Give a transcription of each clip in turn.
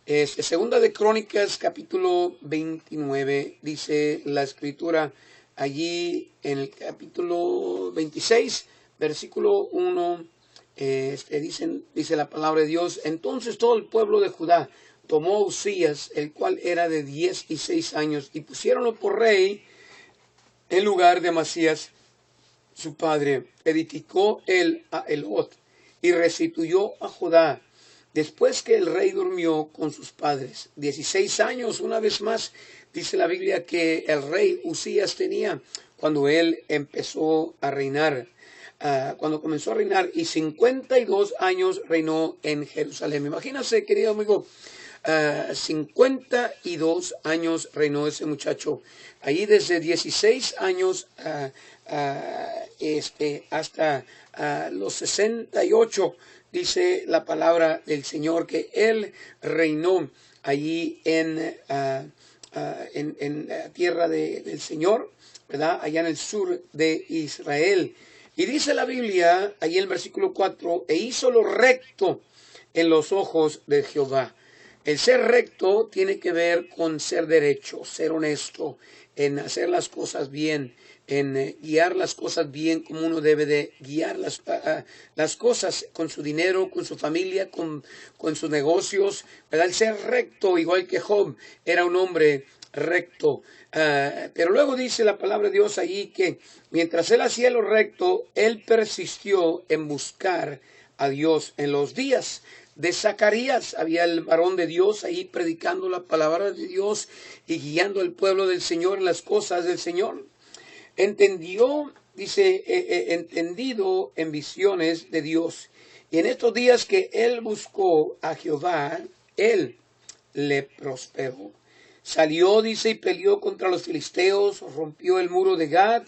Segunda de Crónicas, capítulo 29, dice la escritura allí en el capítulo 26, versículo 1, dice la palabra de Dios. Entonces todo el pueblo de Judá tomó a Uzías, el cual era de 16 años, y pusiéronlo por rey en lugar de Amasías, su padre. Edificó él a Elot y restituyó a Judá después que el rey durmió con sus padres. 16 años, una vez más, dice la Biblia que el rey Uzías tenía cuando él empezó a reinar. Cuando comenzó a reinar, y 52 años reinó en Jerusalén. Imagínense, querido amigo, 52 años reinó ese muchacho. Allí desde 16 años hasta los 68, dice la palabra del Señor, que él reinó allí en la tierra del Señor, ¿verdad? Allá en el sur de Israel. Y dice la Biblia, allí en el versículo 4, e hizo lo recto en los ojos de Jehová. El ser recto tiene que ver con ser derecho, ser honesto, en hacer las cosas bien, en guiar las cosas bien como uno debe de guiar las cosas, con su dinero, con su familia, con sus negocios, ¿verdad? El ser recto, igual que Job, era un hombre recto. Pero luego dice la palabra de Dios allí que mientras él hacía lo recto, él persistió en buscar a Dios. En los días de Zacarías había el varón de Dios ahí predicando la palabra de Dios y guiando al pueblo del Señor en las cosas del Señor. Entendió, dice, entendido en visiones de Dios. Y en estos días que él buscó a Jehová, él le prosperó. Salió, dice, y peleó contra los filisteos, rompió el muro de Gad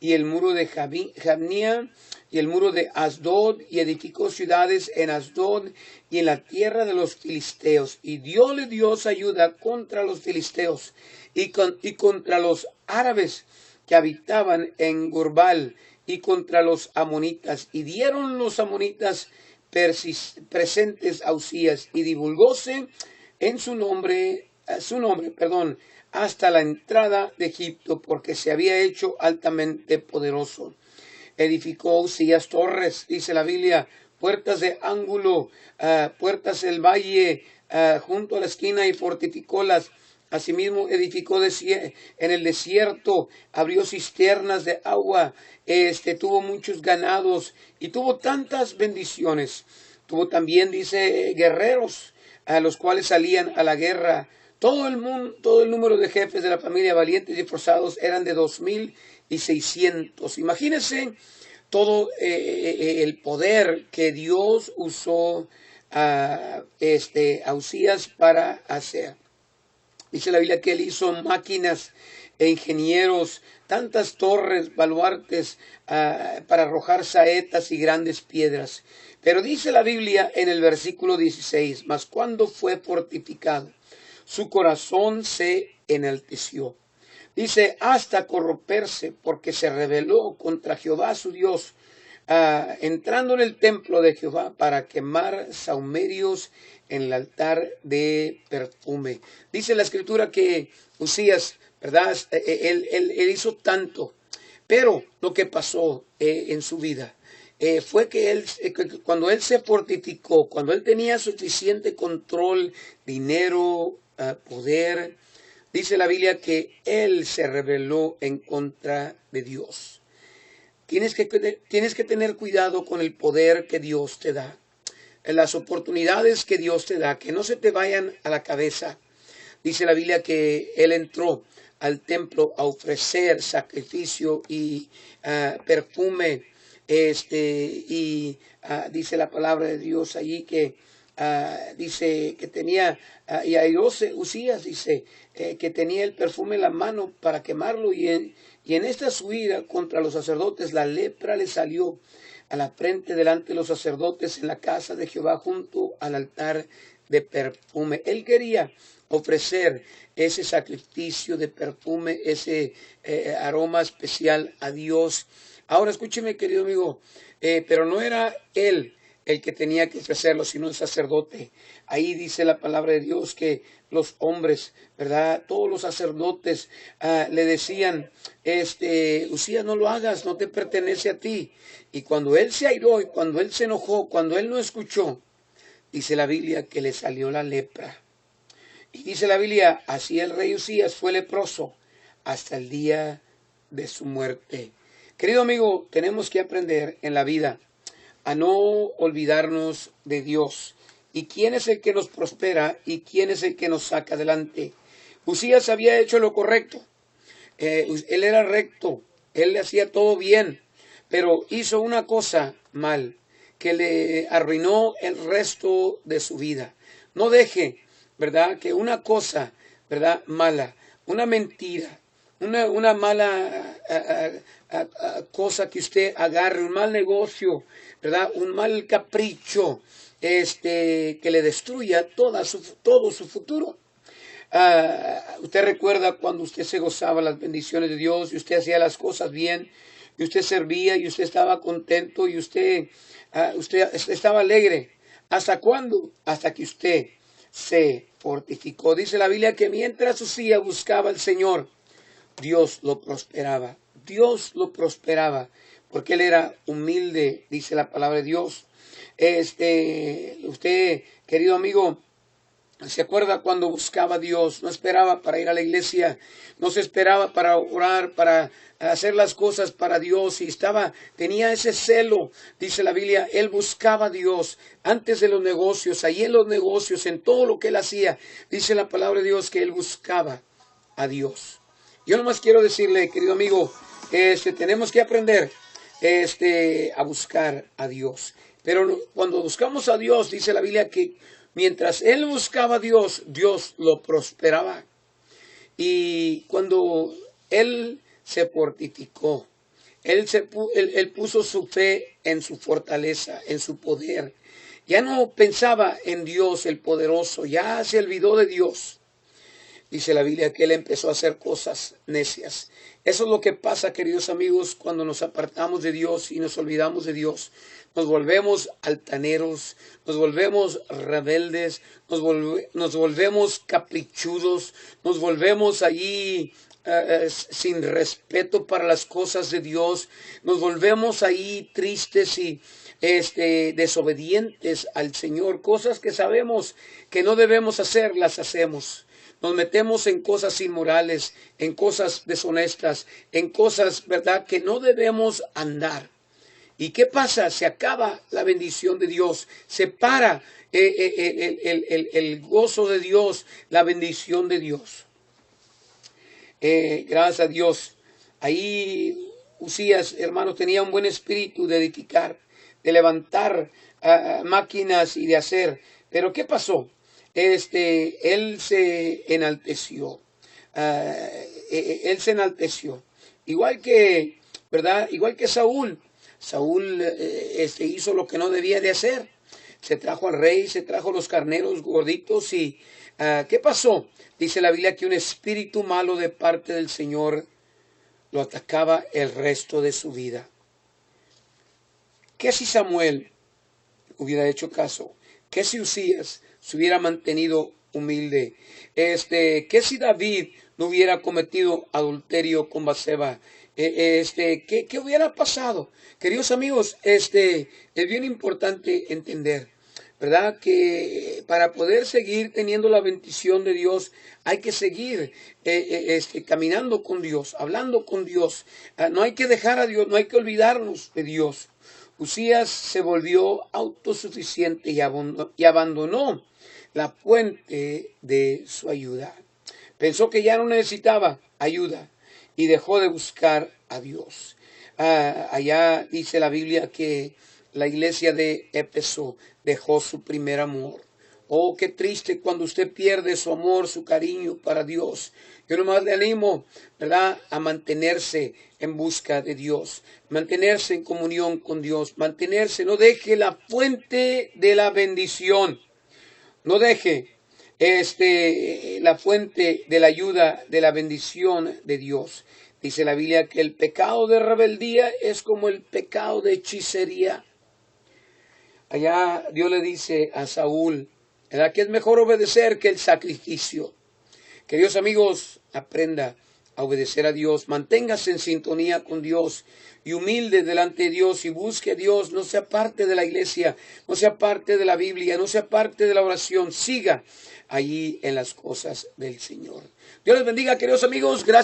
y el muro de Jabnia y el muro de Asdod, y edificó ciudades en Asdod y en la tierra de los filisteos. Y dióle Dios ayuda contra los filisteos y contra los árabes que habitaban en Gurbal, y contra los amonitas. Y dieron los amonitas presentes a Uzías, y divulgóse en su nombre, hasta la entrada de Egipto, porque se había hecho altamente poderoso. Edificó Uzías torres, dice la Biblia, puertas de ángulo, puertas del valle, junto a la esquina, y fortificólas. Asimismo edificó en el desierto, abrió cisternas de agua, tuvo muchos ganados y tuvo tantas bendiciones. Tuvo también, dice, guerreros, a los cuales salían a la guerra. Todo el número de jefes de la familia valientes y esforzados eran de 2,600. Imagínense todo el poder que Dios usó a Uzías para hacer. Dice la Biblia que él hizo máquinas e ingenieros, tantas torres, baluartes, para arrojar saetas y grandes piedras. Pero dice la Biblia en el versículo 16, mas cuando fue fortificado, su corazón se enalteció. Dice, hasta corromperse, porque se rebeló contra Jehová su Dios, entrando en el templo de Jehová para quemar sahumerios en el altar de perfume. Dice la escritura que Uzías, ¿verdad? Él hizo tanto, pero lo que pasó en su vida fue que cuando él se fortificó, cuando él tenía suficiente control, dinero, poder, dice la Biblia que él se rebeló en contra de Dios. Tienes que tener cuidado con el poder que Dios te da, en las oportunidades que Dios te da, que no se te vayan a la cabeza. Dice la Biblia que él entró al templo a ofrecer sacrificio y perfume, dice la palabra de Dios allí que dice que tenía, y a Uzías dice que tenía el perfume en la mano para quemarlo, y en esta su ira contra los sacerdotes la lepra le salió a la frente delante de los sacerdotes en la casa de Jehová junto al altar de perfume. Él quería ofrecer ese sacrificio de perfume, ese aroma especial a Dios. Ahora escúcheme, querido amigo, pero no era él el que tenía que hacerlo, sino el sacerdote. Ahí dice la palabra de Dios que los hombres, ¿verdad? Todos los sacerdotes le decían, Usías, no lo hagas, no te pertenece a ti. Y cuando él se airó y cuando él se enojó, cuando él no escuchó, dice la Biblia que le salió la lepra. Y dice la Biblia, así el rey Usías fue leproso hasta el día de su muerte. Querido amigo, tenemos que aprender en la vida a no olvidarnos de Dios. ¿Y quién es el que nos prospera y quién es el que nos saca adelante? Usías había hecho lo correcto. Él era recto, él le hacía todo bien, pero hizo una cosa mal que le arruinó el resto de su vida. No deje, ¿verdad?, que una cosa, ¿verdad?, mala, una mentira, una mala cosa que usted agarre, un mal negocio, ¿verdad?, un mal capricho, que le destruya todo su futuro. Usted recuerda cuando usted se gozaba las bendiciones de Dios y usted hacía las cosas bien y usted servía y usted estaba contento y usted estaba alegre. ¿Hasta cuándo? Hasta que usted se fortificó. Dice la Biblia que mientras Usías buscaba al Señor, Dios lo prosperaba. Dios lo prosperaba porque él era humilde, dice la palabra de Dios. Usted, querido amigo, ¿se acuerda cuando buscaba a Dios? No esperaba para ir a la iglesia, no se esperaba para orar, para hacer las cosas para Dios y tenía ese celo, dice la Biblia, él buscaba a Dios antes de los negocios, ahí en los negocios, en todo lo que él hacía, dice la palabra de Dios que él buscaba a Dios. Yo nomás quiero decirle, querido amigo, tenemos que aprender a buscar a Dios. Pero cuando buscamos a Dios, dice la Biblia que mientras él buscaba a Dios, Dios lo prosperaba. Y cuando él se fortificó, él puso su fe en su fortaleza, en su poder. Ya no pensaba en Dios el poderoso, ya se olvidó de Dios. Dice la Biblia que él empezó a hacer cosas necias. Eso es lo que pasa, queridos amigos, cuando nos apartamos de Dios y nos olvidamos de Dios. Nos volvemos altaneros, nos volvemos rebeldes, nos volvemos caprichudos, nos volvemos allí sin respeto para las cosas de Dios, nos volvemos ahí tristes y desobedientes al Señor. Cosas que sabemos que no debemos hacer, las hacemos. Nos metemos en cosas inmorales, en cosas deshonestas, en cosas, ¿verdad?, que no debemos andar. ¿Y qué pasa? Se acaba la bendición de Dios, se para el gozo de Dios, la bendición de Dios. Gracias a Dios. Ahí Usías, hermanos, tenía un buen espíritu de edificar, de levantar máquinas y de hacer. Pero ¿qué pasó? Él se enalteció. Él se enalteció. Igual que, ¿verdad? Igual que Saúl. Saúl hizo lo que no debía de hacer. Se trajo al rey, se trajo los carneros gorditos y ¿qué pasó? Dice la Biblia que un espíritu malo de parte del Señor lo atacaba el resto de su vida. ¿Qué si Samuel hubiera hecho caso? ¿Qué si Usías se hubiera mantenido humilde? ¿Qué si David no hubiera cometido adulterio con Batseba? ¿Qué hubiera pasado? Queridos amigos, es bien importante entender, ¿verdad?, que para poder seguir teniendo la bendición de Dios, hay que seguir caminando con Dios, hablando con Dios. No hay que dejar a Dios, no hay que olvidarnos de Dios. Usías se volvió autosuficiente y abandonó la fuente de su ayuda. Pensó que ya no necesitaba ayuda y dejó de buscar a Dios. Allá dice la Biblia que la iglesia de Éfeso dejó su primer amor. Oh, qué triste cuando usted pierde su amor, su cariño para Dios. Yo nomás le animo, ¿verdad?, a mantenerse en busca de Dios, mantenerse en comunión con Dios, no deje la fuente de la bendición, no deje la fuente de la ayuda, de la bendición de Dios. Dice la Biblia que el pecado de rebeldía es como el pecado de hechicería. allá Dios le dice a Saúl, ¿verdad?, que es mejor obedecer que el sacrificio. Queridos amigos, aprenda a obedecer a Dios, manténgase en sintonía con Dios y humilde delante de Dios y busque a Dios. No sea parte de la iglesia, no sea parte de la Biblia, no sea parte de la oración, siga allí en las cosas del Señor. Dios les bendiga, queridos amigos. Gracias.